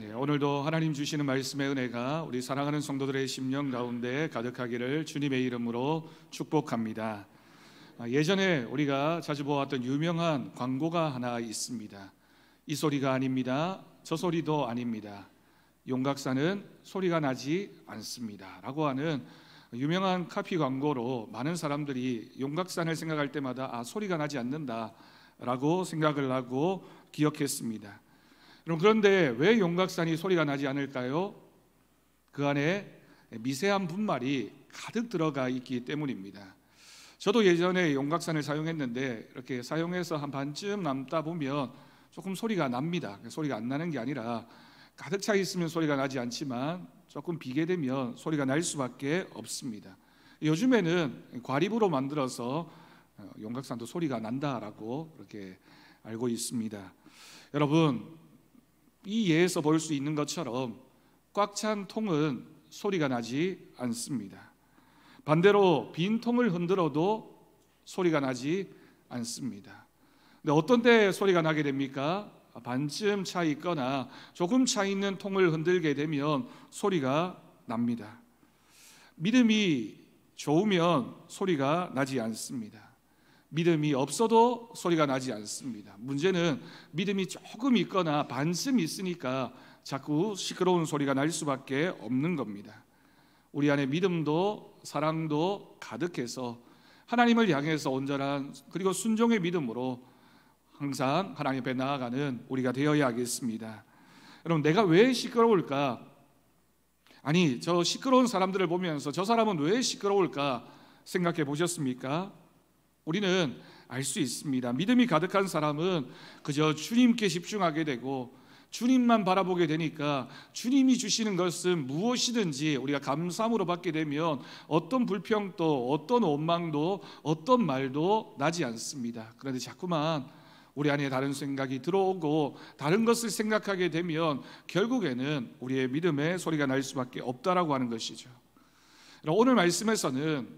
오늘도 하나님 주시는 말씀의 은혜가 우리 사랑하는 성도들의 심령 가운데 가득하기를 주님의 이름으로 축복합니다. 예전에 우리가 자주 보았던 유명한 광고가 하나 있습니다. 이 소리가 아닙니다. 저 소리도 아닙니다. 용각산은 소리가 나지 않습니다 라고 하는 유명한 카피 광고로 많은 사람들이 용각산을 생각할 때마다 소리가 나지 않는다 라고 생각을 하고 기억했습니다. 그런데 왜 용각산이 소리가 나지 않을까요? 그 안에 미세한 분말이 가득 들어가 있기 때문입니다. 저도 예전에 용각산을 사용했는데 이렇게 사용해서 한 반쯤 남다 보면 조금 소리가 납니다. 소리가 안 나는 게 아니라 가득 차 있으면 소리가 나지 않지만 조금 비게 되면 소리가 날 수밖에 없습니다. 요즘에는 과립으로 만들어서 용각산도 소리가 난다라고 그렇게 알고 있습니다. 여러분, 이 예에서 볼 수 있는 것처럼 꽉 찬 통은 소리가 나지 않습니다. 반대로 빈 통을 흔들어도 소리가 나지 않습니다. 근데 어떤 때 소리가 나게 됩니까? 반쯤 차 있거나 조금 차 있는 통을 흔들게 되면 소리가 납니다. 믿음이 좋으면 소리가 나지 않습니다. 믿음이 없어도 소리가 나지 않습니다. 문제는 믿음이 조금 있거나 반쯤 있으니까 자꾸 시끄러운 소리가 날 수밖에 없는 겁니다. 우리 안에 믿음도 사랑도 가득해서 하나님을 향해서 온전한 그리고 순종의 믿음으로 항상 하나님 앞에 나아가는 우리가 되어야 하겠습니다. 여러분, 내가 왜 시끄러울까? 아니, 저 시끄러운 사람들을 보면서 저 사람은 왜 시끄러울까 생각해 보셨습니까? 우리는 알 수 있습니다. 믿음이 가득한 사람은 그저 주님께 집중하게 되고 주님만 바라보게 되니까 주님이 주시는 것은 무엇이든지 우리가 감사함으로 받게 되면 어떤 불평도 어떤 원망도 어떤 말도 나지 않습니다. 그런데 자꾸만 우리 안에 다른 생각이 들어오고 다른 것을 생각하게 되면 결국에는 우리의 믿음의 소리가 날 수밖에 없다라고 하는 것이죠. 오늘 말씀에서는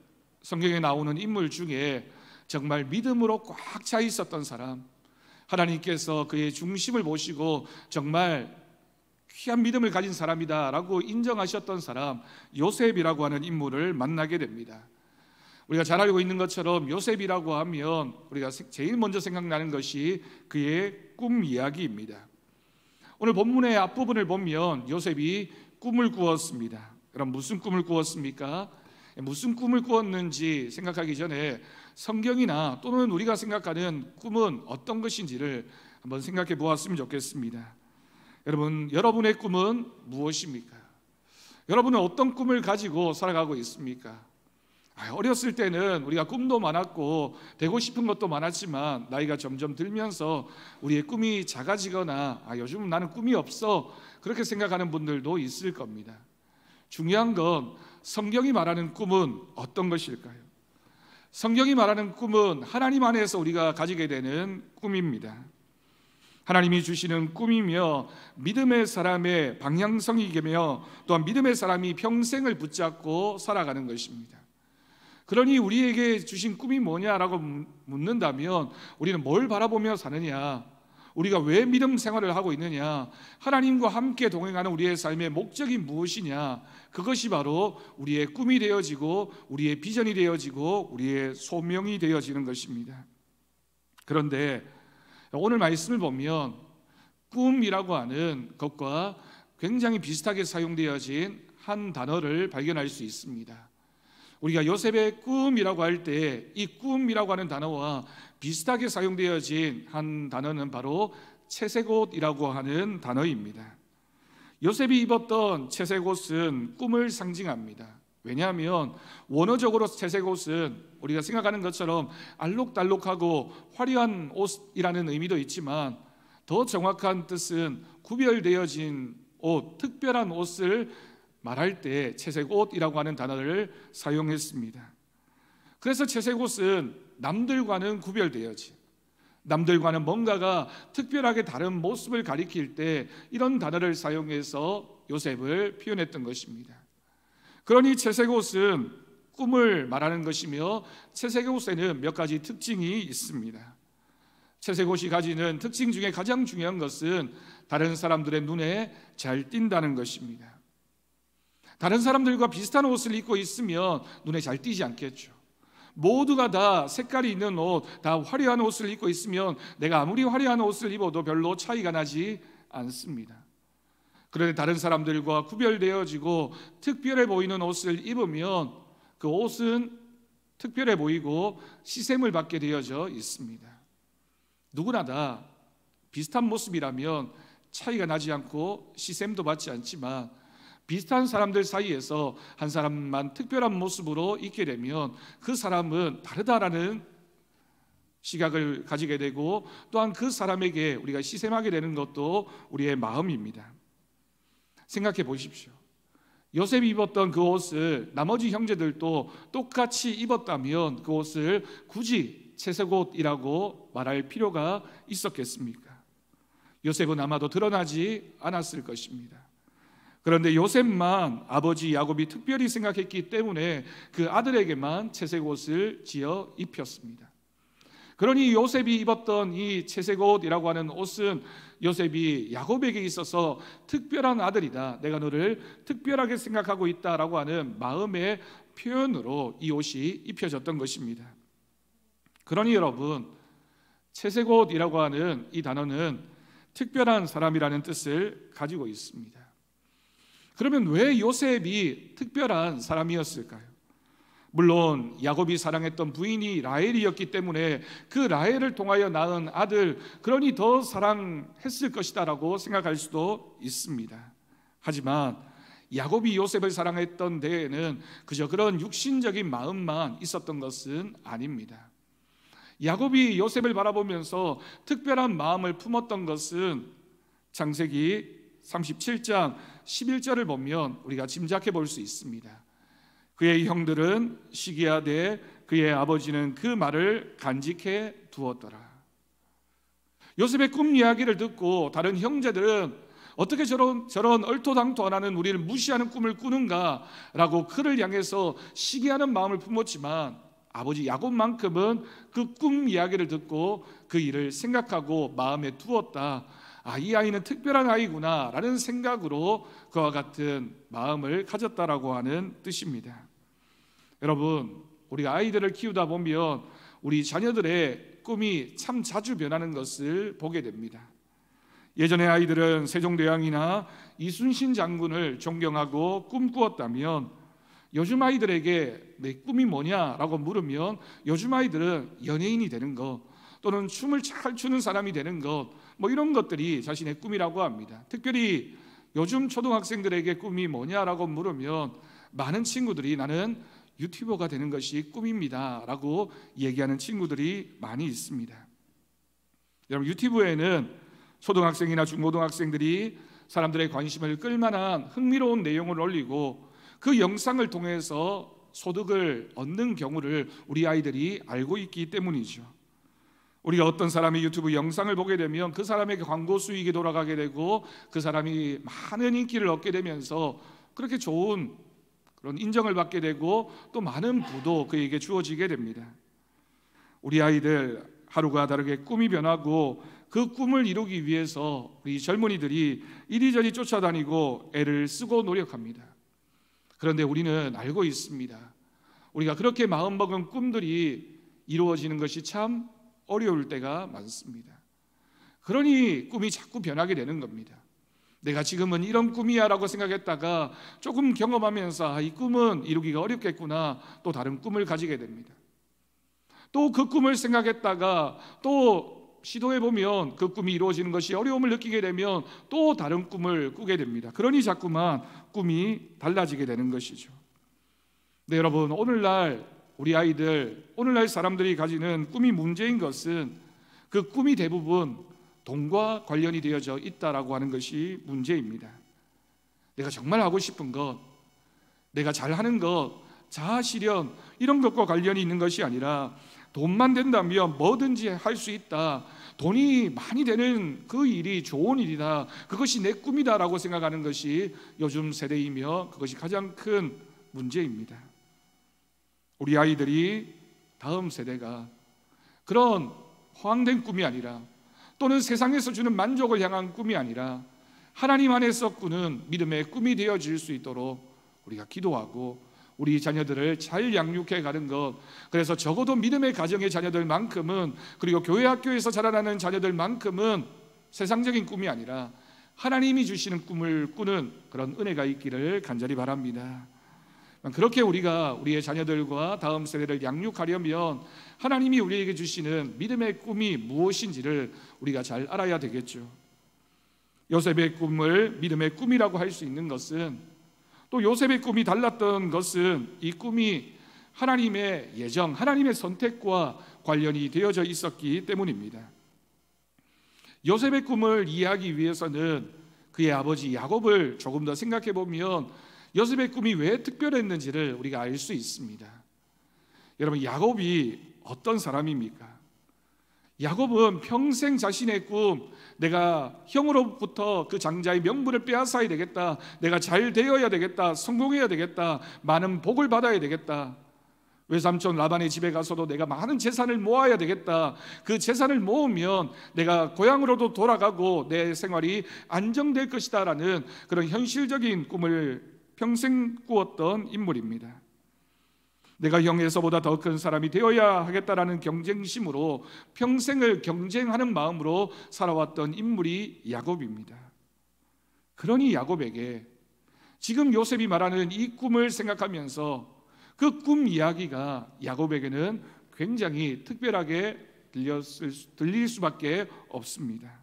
성경에 나오는 인물 중에 정말 믿음으로 꽉 차 있었던 사람, 하나님께서 그의 중심을 보시고 정말 귀한 믿음을 가진 사람이다 라고 인정하셨던 사람, 요셉이라고 하는 인물을 만나게 됩니다. 우리가 잘 알고 있는 것처럼 요셉이라고 하면 우리가 제일 먼저 생각나는 것이 그의 꿈 이야기입니다. 오늘 본문의 앞부분을 보면 요셉이 꿈을 꾸었습니다. 그럼 무슨 꿈을 꾸었습니까? 무슨 꿈을 꾸었는지 생각하기 전에 성경이나 또는 우리가 생각하는 꿈은 어떤 것인지를 한번 생각해 보았으면 좋겠습니다. 여러분, 여러분의 꿈은 무엇입니까? 여러분은 어떤 꿈을 가지고 살아가고 있습니까? 어렸을 때는 우리가 꿈도 많았고 되고 싶은 것도 많았지만 나이가 점점 들면서 우리의 꿈이 작아지거나 요즘은 나는 꿈이 없어 그렇게 생각하는 분들도 있을 겁니다. 중요한 건 성경이 말하는 꿈은 어떤 것일까요? 성경이 말하는 꿈은 하나님 안에서 우리가 가지게 되는 꿈입니다. 하나님이 주시는 꿈이며 믿음의 사람의 방향성이며 또한 믿음의 사람이 평생을 붙잡고 살아가는 것입니다. 그러니 우리에게 주신 꿈이 뭐냐라고 묻는다면 우리는 뭘 바라보며 사느냐, 우리가 왜 믿음 생활을 하고 있느냐, 하나님과 함께 동행하는 우리의 삶의 목적이 무엇이냐, 그것이 바로 우리의 꿈이 되어지고 우리의 비전이 되어지고 우리의 소명이 되어지는 것입니다. 그런데 오늘 말씀을 보면 꿈이라고 하는 것과 굉장히 비슷하게 사용되어진 한 단어를 발견할 수 있습니다. 우리가 요셉의 꿈이라고 할 때 이 꿈이라고 하는 단어와 비슷하게 사용되어진 한 단어는 바로 채색옷이라고 하는 단어입니다. 요셉이 입었던 채색옷은 꿈을 상징합니다. 왜냐하면 원어적으로 채색옷은 우리가 생각하는 것처럼 알록달록하고 화려한 옷이라는 의미도 있지만 더 정확한 뜻은 구별되어진 옷, 특별한 옷을 말할 때 채색옷이라고 하는 단어를 사용했습니다. 그래서 채색옷은 남들과는 구별되어진, 남들과는 뭔가가 특별하게 다른 모습을 가리킬 때 이런 단어를 사용해서 요셉을 표현했던 것입니다. 그러니 채색옷은 꿈을 말하는 것이며 채색옷에는 몇 가지 특징이 있습니다. 채색옷이 가지는 특징 중에 가장 중요한 것은 다른 사람들의 눈에 잘 띈다는 것입니다. 다른 사람들과 비슷한 옷을 입고 있으면 눈에 잘 띄지 않겠죠. 모두가 다 색깔이 있는 옷, 다 화려한 옷을 입고 있으면 내가 아무리 화려한 옷을 입어도 별로 차이가 나지 않습니다. 그런데 다른 사람들과 구별되어지고 특별해 보이는 옷을 입으면 그 옷은 특별해 보이고 시샘을 받게 되어져 있습니다. 누구나 다 비슷한 모습이라면 차이가 나지 않고 시샘도 받지 않지만, 비슷한 사람들 사이에서 한 사람만 특별한 모습으로 있게 되면 그 사람은 다르다라는 시각을 가지게 되고, 또한 그 사람에게 우리가 시샘하게 되는 것도 우리의 마음입니다. 생각해 보십시오. 요셉이 입었던 그 옷을 나머지 형제들도 똑같이 입었다면 그 옷을 굳이 채색옷이라고 말할 필요가 있었겠습니까? 요셉은 아마도 드러나지 않았을 것입니다. 그런데 요셉만 아버지 야곱이 특별히 생각했기 때문에 그 아들에게만 채색옷을 지어 입혔습니다. 그러니 요셉이 입었던 이 채색옷이라고 하는 옷은 요셉이 야곱에게 있어서 특별한 아들이다, 내가 너를 특별하게 생각하고 있다라고 하는 마음의 표현으로 이 옷이 입혀졌던 것입니다. 그러니 여러분, 채색옷이라고 하는 이 단어는 특별한 사람이라는 뜻을 가지고 있습니다. 그러면 왜 요셉이 특별한 사람이었을까요? 물론 야곱이 사랑했던 부인이 라헬이었기 때문에 그 라헬을 통하여 낳은 아들, 그러니 더 사랑했을 것이다라고 생각할 수도 있습니다. 하지만 야곱이 요셉을 사랑했던 데에는 그저 그런 육신적인 마음만 있었던 것은 아닙니다. 야곱이 요셉을 바라보면서 특별한 마음을 품었던 것은 창세기 37장 11절을 보면 우리가 짐작해 볼 수 있습니다. 그의 형들은 시기하되 그의 아버지는 그 말을 간직해 두었더라. 요셉의 꿈 이야기를 듣고 다른 형제들은 어떻게 저런 얼토당토 안 하는 우리를 무시하는 꿈을 꾸는가 라고 그를 향해서 시기하는 마음을 품었지만, 아버지 야곱만큼은 그 꿈 이야기를 듣고 그 일을 생각하고 마음에 두었다. 이 아이는 특별한 아이구나 라는 생각으로 그와 같은 마음을 가졌다라고 하는 뜻입니다. 여러분, 우리가 아이들을 키우다 보면 우리 자녀들의 꿈이 참 자주 변하는 것을 보게 됩니다. 예전에 아이들은 세종대왕이나 이순신 장군을 존경하고 꿈꾸었다면, 요즘 아이들에게 내 꿈이 뭐냐라고 물으면 요즘 아이들은 연예인이 되는 것, 또는 춤을 잘 추는 사람이 되는 것, 이런 것들이 자신의 꿈이라고 합니다. 특별히 요즘 초등학생들에게 꿈이 뭐냐라고 물으면 많은 친구들이 나는 유튜버가 되는 것이 꿈입니다 라고 얘기하는 친구들이 많이 있습니다. 여러분, 유튜브에는 초등학생이나 중고등학생들이 사람들의 관심을 끌만한 흥미로운 내용을 올리고 그 영상을 통해서 소득을 얻는 경우를 우리 아이들이 알고 있기 때문이죠. 우리가 어떤 사람이 유튜브 영상을 보게 되면 그 사람에게 광고 수익이 돌아가게 되고 그 사람이 많은 인기를 얻게 되면서 그렇게 좋은 그런 인정을 받게 되고 또 많은 부도 그에게 주어지게 됩니다. 우리 아이들 하루가 다르게 꿈이 변하고 그 꿈을 이루기 위해서 우리 젊은이들이 이리저리 쫓아다니고 애를 쓰고 노력합니다. 그런데 우리는 알고 있습니다. 우리가 그렇게 마음먹은 꿈들이 이루어지는 것이 참 어려울 때가 많습니다. 그러니 꿈이 자꾸 변하게 되는 겁니다. 내가 지금은 이런 꿈이야 라고 생각했다가 조금 경험하면서 이 꿈은 이루기가 어렵겠구나, 또 다른 꿈을 가지게 됩니다. 또 그 꿈을 생각했다가 또 시도해보면 그 꿈이 이루어지는 것이 어려움을 느끼게 되면 또 다른 꿈을 꾸게 됩니다. 그러니 자꾸만 꿈이 달라지게 되는 것이죠. 네, 여러분, 오늘날 우리 아이들, 오늘날 사람들이 가지는 꿈이 문제인 것은 그 꿈이 대부분 돈과 관련이 되어져 있다라고 하는 것이 문제입니다. 내가 정말 하고 싶은 것, 내가 잘하는 것, 자아실현 이런 것과 관련이 있는 것이 아니라 돈만 된다면 뭐든지 할 수 있다, 돈이 많이 되는 그 일이 좋은 일이다, 그것이 내 꿈이다라고 생각하는 것이 요즘 세대이며 그것이 가장 큰 문제입니다. 우리 아이들이 다음 세대가 그런 허황된 꿈이 아니라, 또는 세상에서 주는 만족을 향한 꿈이 아니라 하나님 안에서 꾸는 믿음의 꿈이 되어질 수 있도록 우리가 기도하고 우리 자녀들을 잘 양육해 가는 것, 그래서 적어도 믿음의 가정의 자녀들만큼은, 그리고 교회 학교에서 자라나는 자녀들만큼은 세상적인 꿈이 아니라 하나님이 주시는 꿈을 꾸는 그런 은혜가 있기를 간절히 바랍니다. 그렇게 우리가 우리의 자녀들과 다음 세대를 양육하려면 하나님이 우리에게 주시는 믿음의 꿈이 무엇인지를 우리가 잘 알아야 되겠죠. 요셉의 꿈을 믿음의 꿈이라고 할 수 있는 것은, 또 요셉의 꿈이 달랐던 것은 이 꿈이 하나님의 예정, 하나님의 선택과 관련이 되어져 있었기 때문입니다. 요셉의 꿈을 이해하기 위해서는 그의 아버지 야곱을 조금 더 생각해 보면 요셉의 꿈이 왜 특별했는지를 우리가 알 수 있습니다. 여러분, 야곱이 어떤 사람입니까? 야곱은 평생 자신의 꿈, 내가 형으로부터 그 장자의 명분을 빼앗아야 되겠다, 내가 잘 되어야 되겠다, 성공해야 되겠다, 많은 복을 받아야 되겠다, 외삼촌 라반의 집에 가서도 내가 많은 재산을 모아야 되겠다, 그 재산을 모으면 내가 고향으로도 돌아가고 내 생활이 안정될 것이다 라는 그런 현실적인 꿈을 평생 꾸었던 인물입니다. 내가 형에서보다 더 큰 사람이 되어야 하겠다라는 경쟁심으로 평생을 경쟁하는 마음으로 살아왔던 인물이 야곱입니다. 그러니 야곱에게 지금 요셉이 말하는 이 꿈을 생각하면서 그 꿈 이야기가 야곱에게는 굉장히 특별하게 들릴 수밖에 없습니다.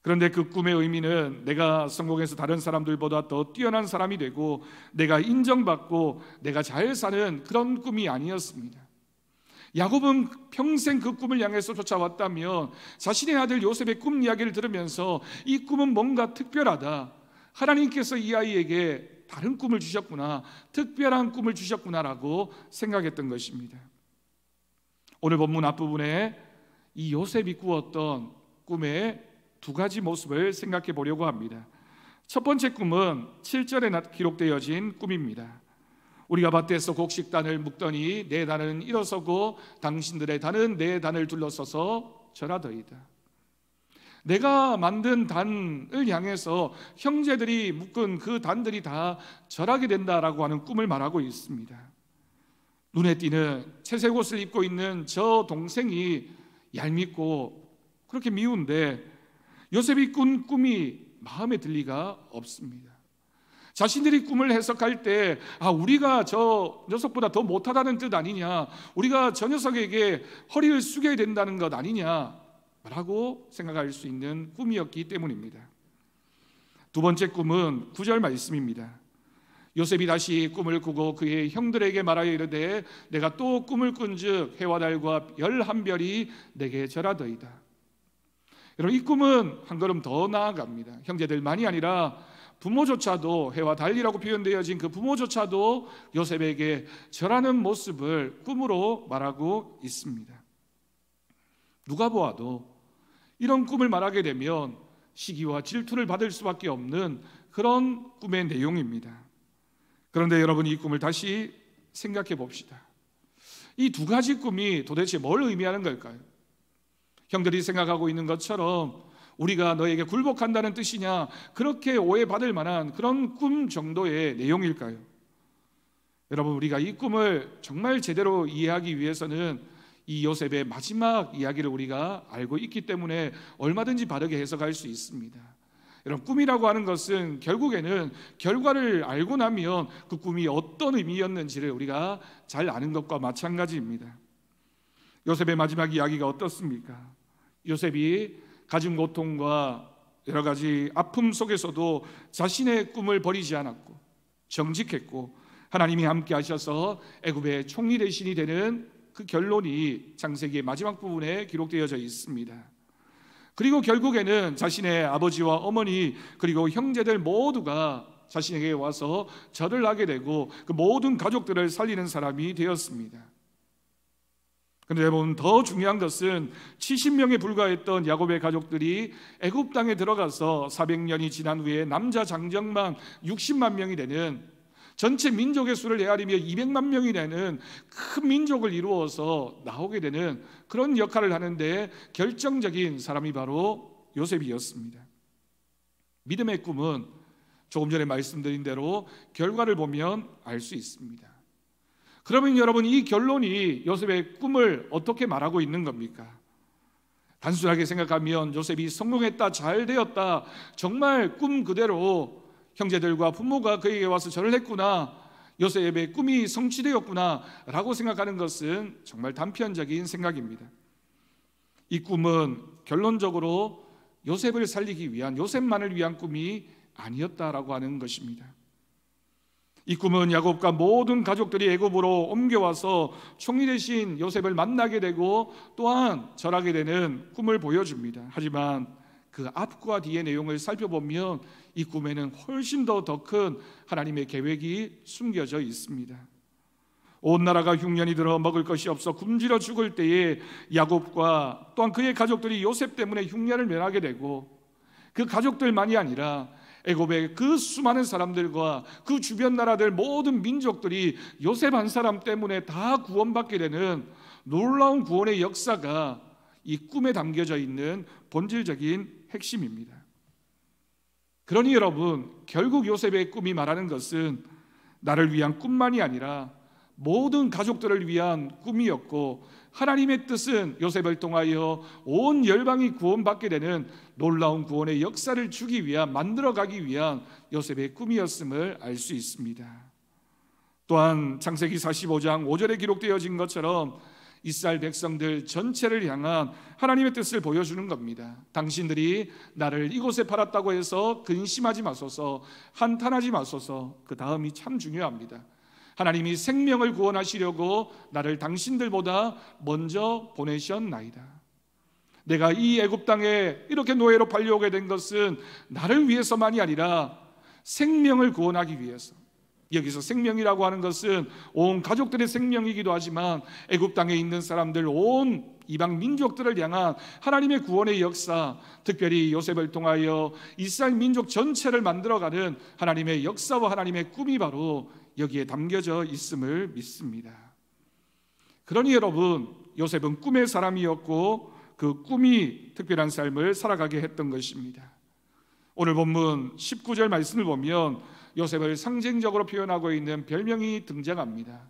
그런데 그 꿈의 의미는 내가 성공해서 다른 사람들보다 더 뛰어난 사람이 되고 내가 인정받고 내가 잘 사는 그런 꿈이 아니었습니다. 야곱은 평생 그 꿈을 향해서 쫓아왔다면 자신의 아들 요셉의 꿈 이야기를 들으면서 이 꿈은 뭔가 특별하다, 하나님께서 이 아이에게 다른 꿈을 주셨구나, 특별한 꿈을 주셨구나라고 생각했던 것입니다. 오늘 본문 앞부분에 이 요셉이 꾸었던 꿈의 두 가지 모습을 생각해 보려고 합니다. 첫 번째 꿈은 7절에 기록되어진 꿈입니다. 우리가 밭에서 곡식단을 묶더니 내 단은 일어서고 당신들의 단은 내 단을 둘러서서 절하더이다. 내가 만든 단을 향해서 형제들이 묶은 그 단들이 다 절하게 된다라고 하는 꿈을 말하고 있습니다. 눈에 띄는 채색 옷을 입고 있는 저 동생이 얄밉고 그렇게 미운데 요셉이 꾼 꿈이 마음에 들 리가 없습니다. 자신들이 꿈을 해석할 때 우리가 저 녀석보다 더 못하다는 뜻 아니냐, 우리가 저 녀석에게 허리를 숙여야 된다는 것 아니냐라고 생각할 수 있는 꿈이었기 때문입니다. 두 번째 꿈은 9절 말씀입니다. 요셉이 다시 꿈을 꾸고 그의 형들에게 말하여 이르되 내가 또 꿈을 꾼즉 해와 달과 별 한 별이 내게 절하더이다. 여러분, 이 꿈은 한 걸음 더 나아갑니다. 형제들만이 아니라 부모조차도, 해와 달이라고 표현되어진 그 부모조차도 요셉에게 절하는 모습을 꿈으로 말하고 있습니다. 누가 보아도 이런 꿈을 말하게 되면 시기와 질투를 받을 수밖에 없는 그런 꿈의 내용입니다. 그런데 여러분, 이 꿈을 다시 생각해 봅시다. 이 두 가지 꿈이 도대체 뭘 의미하는 걸까요? 형들이 생각하고 있는 것처럼 우리가 너에게 굴복한다는 뜻이냐, 그렇게 오해받을 만한 그런 꿈 정도의 내용일까요? 여러분, 우리가 이 꿈을 정말 제대로 이해하기 위해서는 이 요셉의 마지막 이야기를 우리가 알고 있기 때문에 얼마든지 바르게 해석할 수 있습니다. 여러분, 꿈이라고 하는 것은 결국에는 결과를 알고 나면 그 꿈이 어떤 의미였는지를 우리가 잘 아는 것과 마찬가지입니다. 요셉의 마지막 이야기가 어떻습니까? 요셉이 가진 고통과 여러 가지 아픔 속에서도 자신의 꿈을 버리지 않았고 정직했고 하나님이 함께 하셔서 애굽의 총리 대신이 되는 그 결론이 창세기의 마지막 부분에 기록되어져 있습니다. 그리고 결국에는 자신의 아버지와 어머니 그리고 형제들 모두가 자신에게 와서 절을 하게 되고 그 모든 가족들을 살리는 사람이 되었습니다. 그런데 여러분, 더 중요한 것은 70명에 불과했던 야곱의 가족들이 애굽 땅에 들어가서 400년이 지난 후에 남자 장정만 60만 명이 되는, 전체 민족의 수를 헤아리며 200만 명이 되는 큰 민족을 이루어서 나오게 되는 그런 역할을 하는데 결정적인 사람이 바로 요셉이었습니다. 믿음의 꿈은 조금 전에 말씀드린 대로 결과를 보면 알 수 있습니다. 그러면 여러분, 이 결론이 요셉의 꿈을 어떻게 말하고 있는 겁니까? 단순하게 생각하면 요셉이 성공했다, 잘 되었다, 정말 꿈 그대로 형제들과 부모가 그에게 와서 절을 했구나, 요셉의 꿈이 성취되었구나 라고 생각하는 것은 정말 단편적인 생각입니다. 이 꿈은 결론적으로 요셉을 살리기 위한, 요셉만을 위한 꿈이 아니었다라고 하는 것입니다. 이 꿈은 야곱과 모든 가족들이 애굽으로 옮겨와서 총리 대신 요셉을 만나게 되고 또한 절하게 되는 꿈을 보여줍니다. 하지만 그 앞과 뒤의 내용을 살펴보면 이 꿈에는 훨씬 더 큰 하나님의 계획이 숨겨져 있습니다. 온 나라가 흉년이 들어 먹을 것이 없어 굶주려 죽을 때에 야곱과 또한 그의 가족들이 요셉 때문에 흉년을 면하게 되고, 그 가족들만이 아니라 애굽의 그 수많은 사람들과 그 주변 나라들 모든 민족들이 요셉 한 사람 때문에 다 구원받게 되는 놀라운 구원의 역사가 이 꿈에 담겨져 있는 본질적인 핵심입니다. 그러니 여러분, 결국 요셉의 꿈이 말하는 것은 나를 위한 꿈만이 아니라 모든 가족들을 위한 꿈이었고, 하나님의 뜻은 요셉을 통하여 온 열방이 구원받게 되는 놀라운 구원의 역사를 주기 위한, 만들어가기 위한 요셉의 꿈이었음을 알 수 있습니다. 또한 창세기 45장 5절에 기록되어진 것처럼 이스라엘 백성들 전체를 향한 하나님의 뜻을 보여주는 겁니다. 당신들이 나를 이곳에 팔았다고 해서 근심하지 마소서, 한탄하지 마소서. 그 다음이 참 중요합니다. 하나님이 생명을 구원하시려고 나를 당신들보다 먼저 보내셨나이다. 내가 이 애굽 땅에 이렇게 노예로 팔려오게 된 것은 나를 위해서만이 아니라 생명을 구원하기 위해서. 여기서 생명이라고 하는 것은 온 가족들의 생명이기도 하지만 애굽 땅에 있는 사람들, 온 이방 민족들을 향한 하나님의 구원의 역사, 특별히 요셉을 통하여 이스라엘 민족 전체를 만들어가는 하나님의 역사와 하나님의 꿈이 바로 여기에 담겨져 있음을 믿습니다. 그러니 여러분, 요셉은 꿈의 사람이었고 그 꿈이 특별한 삶을 살아가게 했던 것입니다. 오늘 본문 19절 말씀을 보면 요셉을 상징적으로 표현하고 있는 별명이 등장합니다.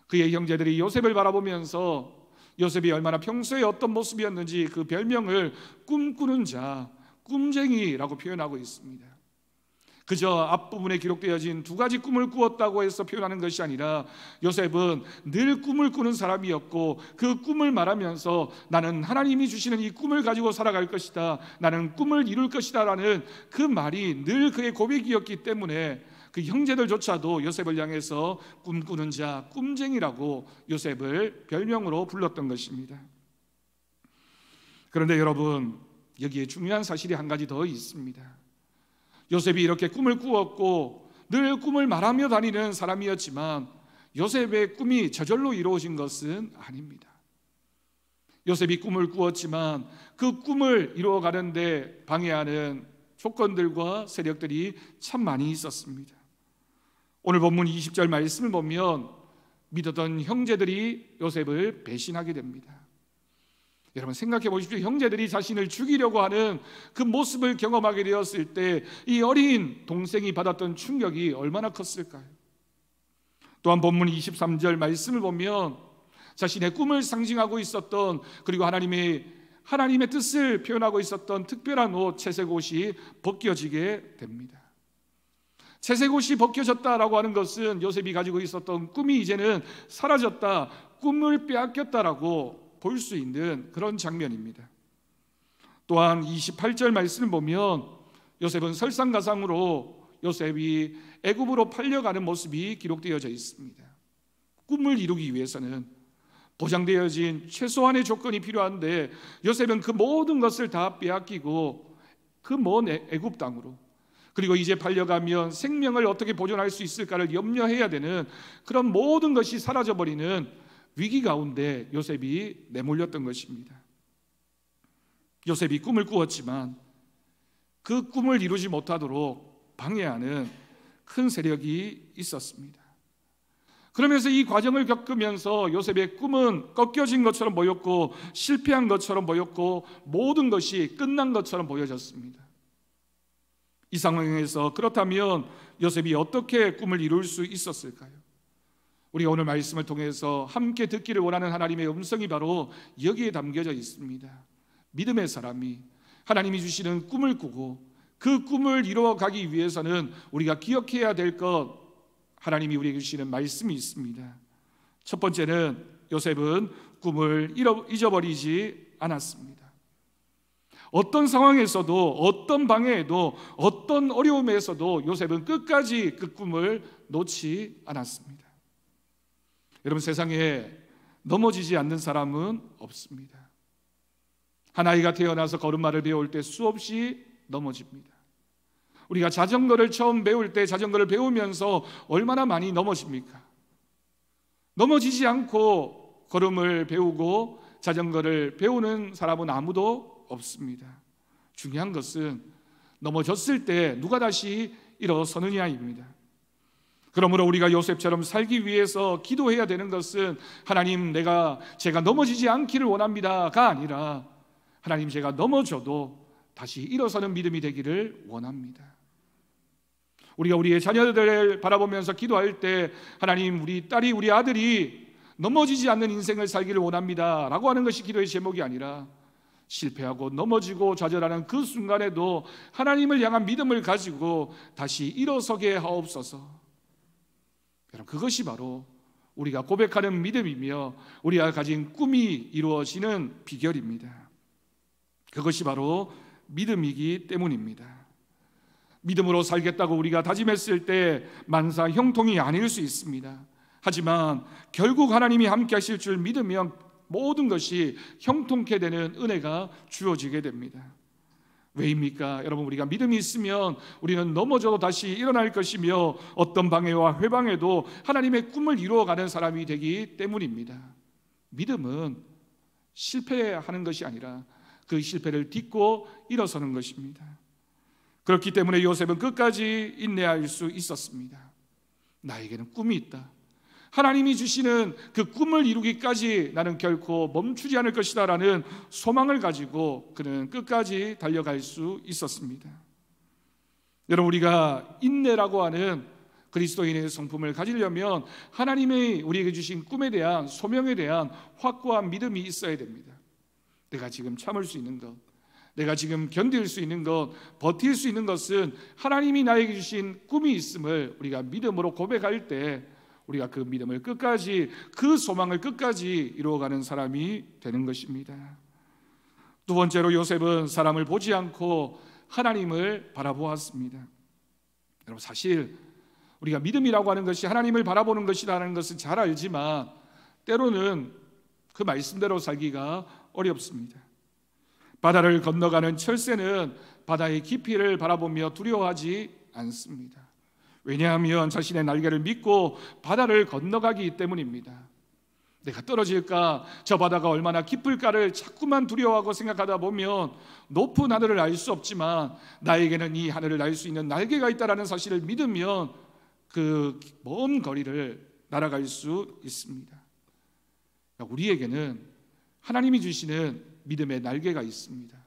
그의 형제들이 요셉을 바라보면서 요셉이 얼마나 평소에 어떤 모습이었는지 그 별명을 꿈꾸는 자, 꿈쟁이라고 표현하고 있습니다. 그저 앞부분에 기록되어진 두 가지 꿈을 꾸었다고 해서 표현하는 것이 아니라 요셉은 늘 꿈을 꾸는 사람이었고, 그 꿈을 말하면서 나는 하나님이 주시는 이 꿈을 가지고 살아갈 것이다, 나는 꿈을 이룰 것이다 라는 그 말이 늘 그의 고백이었기 때문에 그 형제들조차도 요셉을 향해서 꿈꾸는 자, 꿈쟁이라고 요셉을 별명으로 불렀던 것입니다. 그런데 여러분, 여기에 중요한 사실이 한 가지 더 있습니다. 요셉이 이렇게 꿈을 꾸었고 늘 꿈을 말하며 다니는 사람이었지만 요셉의 꿈이 저절로 이루어진 것은 아닙니다. 요셉이 꿈을 꾸었지만 그 꿈을 이루어가는데 방해하는 조건들과 세력들이 참 많이 있었습니다. 오늘 본문 20절 말씀을 보면 믿었던 형제들이 요셉을 배신하게 됩니다. 여러분 생각해 보십시오. 형제들이 자신을 죽이려고 하는 그 모습을 경험하게 되었을 때 이 어린 동생이 받았던 충격이 얼마나 컸을까요? 또한 본문 23절 말씀을 보면 자신의 꿈을 상징하고 있었던, 그리고 하나님의 뜻을 표현하고 있었던 특별한 옷, 채색 옷이 벗겨지게 됩니다. 채색 옷이 벗겨졌다라고 하는 것은 요셉이 가지고 있었던 꿈이 이제는 사라졌다, 꿈을 빼앗겼다라고 볼 수 있는 그런 장면입니다. 또한 28절 말씀을 보면 요셉은 설상가상으로 요셉이 애굽으로 팔려가는 모습이 기록되어져 있습니다. 꿈을 이루기 위해서는 보장되어진 최소한의 조건이 필요한데 요셉은 그 모든 것을 다 빼앗기고 그 먼 애굽 땅으로, 그리고 이제 팔려가면 생명을 어떻게 보존할 수 있을까를 염려해야 되는 그런 모든 것이 사라져버리는 위기 가운데 요셉이 내몰렸던 것입니다. 요셉이 꿈을 꾸었지만 그 꿈을 이루지 못하도록 방해하는 큰 세력이 있었습니다. 그러면서 이 과정을 겪으면서 요셉의 꿈은 꺾여진 것처럼 보였고 실패한 것처럼 보였고 모든 것이 끝난 것처럼 보여졌습니다. 이 상황에서 그렇다면 요셉이 어떻게 꿈을 이룰 수 있었을까요? 우리가 오늘 말씀을 통해서 함께 듣기를 원하는 하나님의 음성이 바로 여기에 담겨져 있습니다. 믿음의 사람이 하나님이 주시는 꿈을 꾸고 그 꿈을 이루어가기 위해서는 우리가 기억해야 될 것, 하나님이 우리에게 주시는 말씀이 있습니다. 첫 번째는 요셉은 꿈을 잊어버리지 않았습니다. 어떤 상황에서도, 어떤 방해에도, 어떤 어려움에서도 요셉은 끝까지 그 꿈을 놓지 않았습니다. 여러분, 세상에 넘어지지 않는 사람은 없습니다. 한 아이가 태어나서 걸음마를 배울 때 수없이 넘어집니다. 우리가 자전거를 처음 배울 때 자전거를 배우면서 얼마나 많이 넘어집니까? 넘어지지 않고 걸음을 배우고 자전거를 배우는 사람은 아무도 없습니다. 중요한 것은 넘어졌을 때 누가 다시 일어서느냐입니다. 그러므로 우리가 요셉처럼 살기 위해서 기도해야 되는 것은 하나님, 제가 넘어지지 않기를 원합니다가 아니라 하나님, 제가 넘어져도 다시 일어서는 믿음이 되기를 원합니다. 우리가 우리의 자녀들을 바라보면서 기도할 때 하나님, 우리 딸이, 우리 아들이 넘어지지 않는 인생을 살기를 원합니다 라고 하는 것이 기도의 제목이 아니라 실패하고 넘어지고 좌절하는 그 순간에도 하나님을 향한 믿음을 가지고 다시 일어서게 하옵소서. 여러분, 그것이 바로 우리가 고백하는 믿음이며 우리가 가진 꿈이 이루어지는 비결입니다. 그것이 바로 믿음이기 때문입니다. 믿음으로 살겠다고 우리가 다짐했을 때 만사 형통이 아닐 수 있습니다. 하지만 결국 하나님이 함께 하실 줄 믿으면 모든 것이 형통케 되는 은혜가 주어지게 됩니다. 왜입니까? 여러분, 우리가 믿음이 있으면 우리는 넘어져도 다시 일어날 것이며 어떤 방해와 회방에도 하나님의 꿈을 이루어가는 사람이 되기 때문입니다. 믿음은 실패하는 것이 아니라 그 실패를 딛고 일어서는 것입니다. 그렇기 때문에 요셉은 끝까지 인내할 수 있었습니다. 나에게는 꿈이 있다. 하나님이 주시는 그 꿈을 이루기까지 나는 결코 멈추지 않을 것이다 라는 소망을 가지고 그는 끝까지 달려갈 수 있었습니다. 여러분, 우리가 인내라고 하는 그리스도인의 성품을 가지려면 하나님이 우리에게 주신 꿈에 대한, 소명에 대한 확고한 믿음이 있어야 됩니다. 내가 지금 참을 수 있는 것, 내가 지금 견딜 수 있는 것, 버틸 수 있는 것은 하나님이 나에게 주신 꿈이 있음을 우리가 믿음으로 고백할 때 우리가 그 믿음을 끝까지, 그 소망을 끝까지 이루어가는 사람이 되는 것입니다. 두 번째로 요셉은 사람을 보지 않고 하나님을 바라보았습니다. 여러분, 사실 우리가 믿음이라고 하는 것이 하나님을 바라보는 것이라는 것은 잘 알지만 때로는 그 말씀대로 살기가 어렵습니다. 바다를 건너가는 철새는 바다의 깊이를 바라보며 두려워하지 않습니다. 왜냐하면 자신의 날개를 믿고 바다를 건너가기 때문입니다. 내가 떨어질까, 저 바다가 얼마나 깊을까를 자꾸만 두려워하고 생각하다 보면 높은 하늘을 알 수 없지만 나에게는 이 하늘을 날 수 있는 날개가 있다는 사실을 믿으면 그 먼 거리를 날아갈 수 있습니다. 우리에게는 하나님이 주시는 믿음의 날개가 있습니다.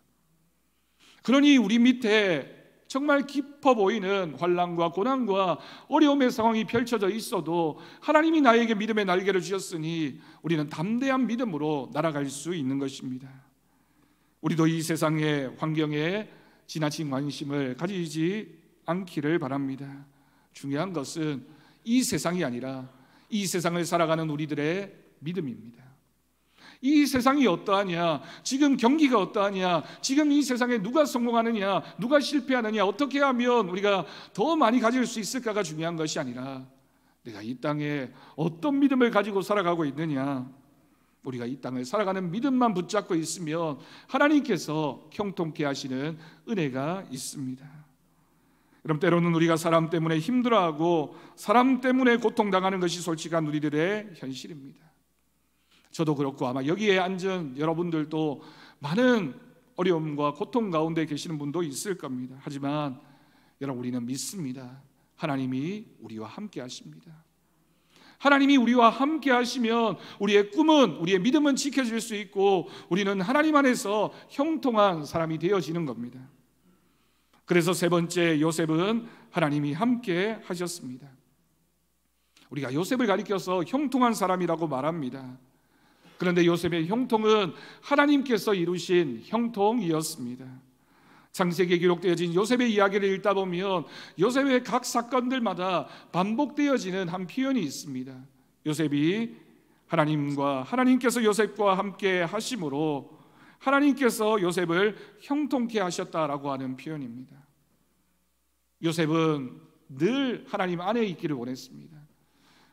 그러니 우리 밑에 정말 깊어 보이는 환난과 고난과 어려움의 상황이 펼쳐져 있어도 하나님이 나에게 믿음의 날개를 주셨으니 우리는 담대한 믿음으로 날아갈 수 있는 것입니다. 우리도 이 세상의 환경에 지나친 관심을 가지지 않기를 바랍니다. 중요한 것은 이 세상이 아니라 이 세상을 살아가는 우리들의 믿음입니다. 이 세상이 어떠하냐, 지금 경기가 어떠하냐, 지금 이 세상에 누가 성공하느냐, 누가 실패하느냐, 어떻게 하면 우리가 더 많이 가질 수 있을까가 중요한 것이 아니라 내가 이 땅에 어떤 믿음을 가지고 살아가고 있느냐, 우리가 이 땅을 살아가는 믿음만 붙잡고 있으면 하나님께서 형통케 하시는 은혜가 있습니다. 여러분, 때로는 우리가 사람 때문에 힘들어하고 사람 때문에 고통당하는 것이 솔직한 우리들의 현실입니다. 저도 그렇고 아마 여기에 앉은 여러분들도 많은 어려움과 고통 가운데 계시는 분도 있을 겁니다. 하지만 여러분, 우리는 믿습니다. 하나님이 우리와 함께 하십니다. 하나님이 우리와 함께 하시면 우리의 꿈은, 우리의 믿음은 지켜질 수 있고 우리는 하나님 안에서 형통한 사람이 되어지는 겁니다. 그래서 세 번째, 요셉은 하나님이 함께 하셨습니다. 우리가 요셉을 가리켜서 형통한 사람이라고 말합니다. 그런데 요셉의 형통은 하나님께서 이루신 형통이었습니다. 창세기에 기록되어진 요셉의 이야기를 읽다 보면 요셉의 각 사건들마다 반복되어지는 한 표현이 있습니다. 요셉이 하나님께서 요셉과 함께 하심으로 하나님께서 요셉을 형통케 하셨다라고 하는 표현입니다. 요셉은 늘 하나님 안에 있기를 원했습니다.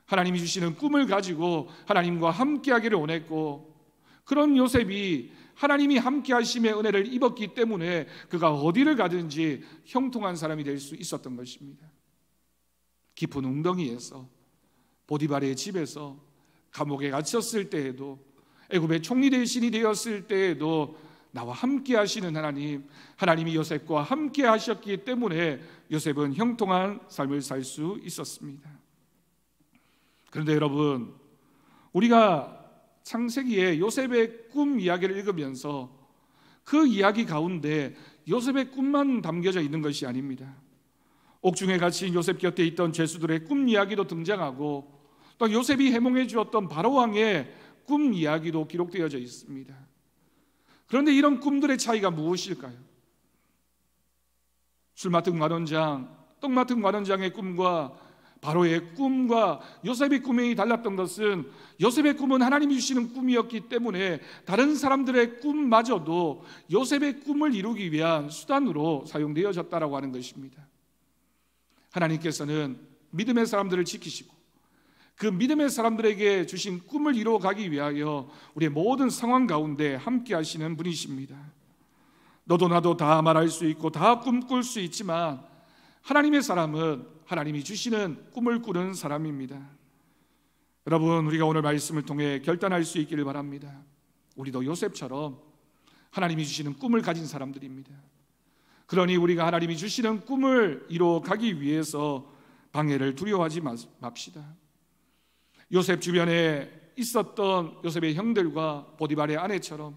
하나님이 주시는 꿈을 가지고 하나님과 함께 하기를 원했고, 그런 요셉이 하나님이 함께 하심의 은혜를 입었기 때문에 그가 어디를 가든지 형통한 사람이 될 수 있었던 것입니다. 깊은 웅덩이에서, 보디발의 집에서, 감옥에 갇혔을 때에도, 애굽의 총리 대신이 되었을 때에도 나와 함께 하시는 하나님이 요셉과 함께 하셨기 때문에 요셉은 형통한 삶을 살 수 있었습니다. 그런데 여러분, 우리가 창세기에 요셉의 꿈 이야기를 읽으면서 그 이야기 가운데 요셉의 꿈만 담겨져 있는 것이 아닙니다. 옥중에 갇힌 요셉 곁에 있던 죄수들의 꿈 이야기도 등장하고, 또 요셉이 해몽해 주었던 바로왕의 꿈 이야기도 기록되어져 있습니다. 그런데 이런 꿈들의 차이가 무엇일까요? 술 맡은 관원장, 떡 맡은 관원장의 꿈과 바로의 꿈과 요셉의 꿈이 달랐던 것은, 요셉의 꿈은 하나님이 주시는 꿈이었기 때문에 다른 사람들의 꿈마저도 요셉의 꿈을 이루기 위한 수단으로 사용되어졌다라고 하는 것입니다. 하나님께서는 믿음의 사람들을 지키시고 그 믿음의 사람들에게 주신 꿈을 이루어가기 위하여 우리의 모든 상황 가운데 함께 하시는 분이십니다. 너도 나도 다 말할 수 있고 다 꿈꿀 수 있지만 하나님의 사람은 하나님이 주시는 꿈을 꾸는 사람입니다. 여러분, 우리가 오늘 말씀을 통해 결단할 수 있기를 바랍니다. 우리도 요셉처럼 하나님이 주시는 꿈을 가진 사람들입니다. 그러니 우리가 하나님이 주시는 꿈을 이루어가기 위해서 방해를 두려워하지 맙시다. 요셉 주변에 있었던 요셉의 형들과 보디발의 아내처럼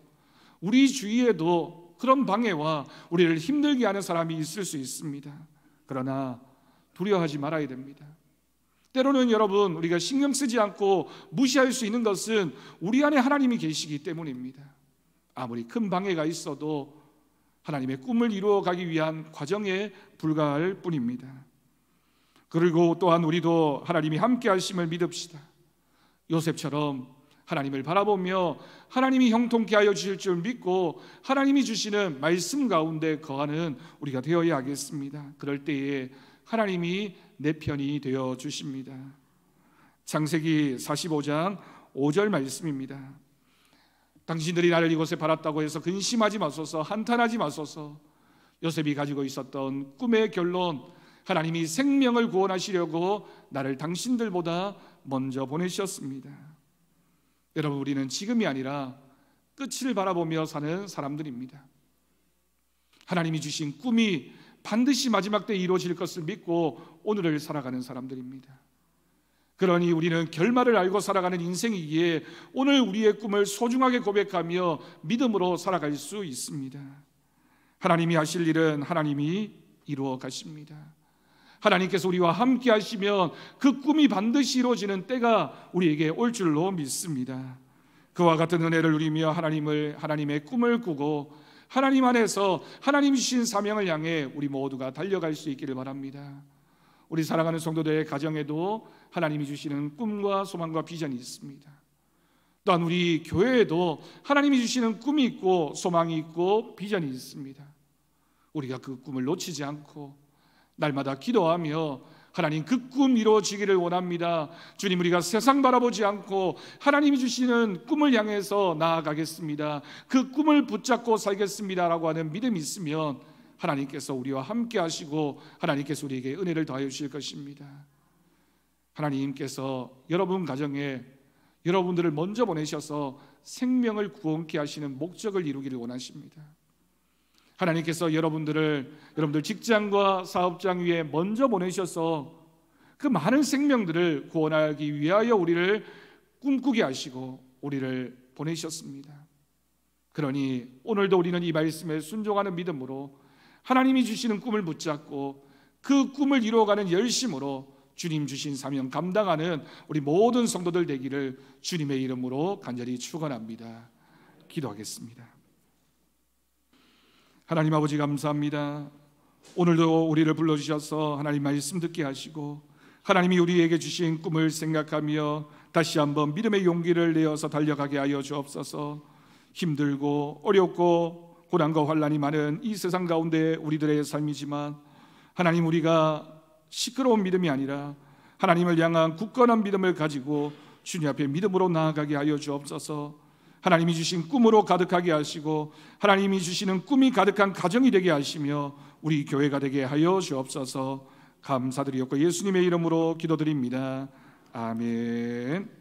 우리 주위에도 그런 방해와 우리를 힘들게 하는 사람이 있을 수 있습니다. 그러나 두려워하지 말아야 됩니다. 때로는 여러분, 우리가 신경 쓰지 않고 무시할 수 있는 것은 우리 안에 하나님이 계시기 때문입니다. 아무리 큰 방해가 있어도 하나님의 꿈을 이루어가기 위한 과정에 불과할 뿐입니다. 그리고 또한 우리도 하나님이 함께 하심을 믿읍시다. 요셉처럼 하나님을 바라보며 하나님이 형통케 하여 주실 줄 믿고 하나님이 주시는 말씀 가운데 거하는 우리가 되어야 하겠습니다. 그럴 때에 하나님이 내 편이 되어 주십니다. 창세기 45장 5절 말씀입니다. 당신들이 나를 이곳에 팔았다고 해서 근심하지 마소서, 한탄하지 마소서. 요셉이 가지고 있었던 꿈의 결론, 하나님이 생명을 구원하시려고 나를 당신들보다 먼저 보내셨습니다. 여러분, 우리는 지금이 아니라 끝을 바라보며 사는 사람들입니다. 하나님이 주신 꿈이 반드시 마지막 때 이루어질 것을 믿고 오늘을 살아가는 사람들입니다. 그러니 우리는 결말을 알고 살아가는 인생이기에 오늘 우리의 꿈을 소중하게 고백하며 믿음으로 살아갈 수 있습니다. 하나님이 하실 일은 하나님이 이루어 가십니다. 하나님께서 우리와 함께 하시면 그 꿈이 반드시 이루어지는 때가 우리에게 올 줄로 믿습니다. 그와 같은 은혜를 누리며 하나님의 꿈을 꾸고 하나님 안에서 하나님 주신 사명을 향해 우리 모두가 달려갈 수 있기를 바랍니다. 우리 사랑하는 성도들의 가정에도 하나님이 주시는 꿈과 소망과 비전이 있습니다. 또한 우리 교회에도 하나님이 주시는 꿈이 있고 소망이 있고 비전이 있습니다. 우리가 그 꿈을 놓치지 않고 날마다 기도하며 하나님, 그 꿈 이루어지기를 원합니다. 주님, 우리가 세상 바라보지 않고 하나님이 주시는 꿈을 향해서 나아가겠습니다. 그 꿈을 붙잡고 살겠습니다라고 하는 믿음이 있으면 하나님께서 우리와 함께 하시고 하나님께서 우리에게 은혜를 더하여 주실 것입니다. 하나님께서 여러분 가정에 여러분들을 먼저 보내셔서 생명을 구원케 하시는 목적을 이루기를 원하십니다. 하나님께서 여러분들 직장과 사업장 위에 먼저 보내셔서 그 많은 생명들을 구원하기 위하여 우리를 꿈꾸게 하시고 우리를 보내셨습니다. 그러니 오늘도 우리는 이 말씀에 순종하는 믿음으로 하나님이 주시는 꿈을 붙잡고 그 꿈을 이루어가는 열심으로 주님 주신 사명 감당하는 우리 모든 성도들 되기를 주님의 이름으로 간절히 축원합니다. 기도하겠습니다. 하나님 아버지 감사합니다. 오늘도 우리를 불러주셔서 하나님 말씀 듣게 하시고 하나님이 우리에게 주신 꿈을 생각하며 다시 한번 믿음의 용기를 내어서 달려가게 하여 주옵소서. 힘들고 어렵고 고난과 환난이 많은 이 세상 가운데 우리들의 삶이지만 하나님, 우리가 시끄러운 믿음이 아니라 하나님을 향한 굳건한 믿음을 가지고 주님 앞에 믿음으로 나아가게 하여 주옵소서. 하나님이 주신 꿈으로 가득하게 하시고 하나님이 주시는 꿈이 가득한 가정이 되게 하시며 우리 교회가 되게 하여 주옵소서. 감사드리옵고 예수님의 이름으로 기도드립니다. 아멘.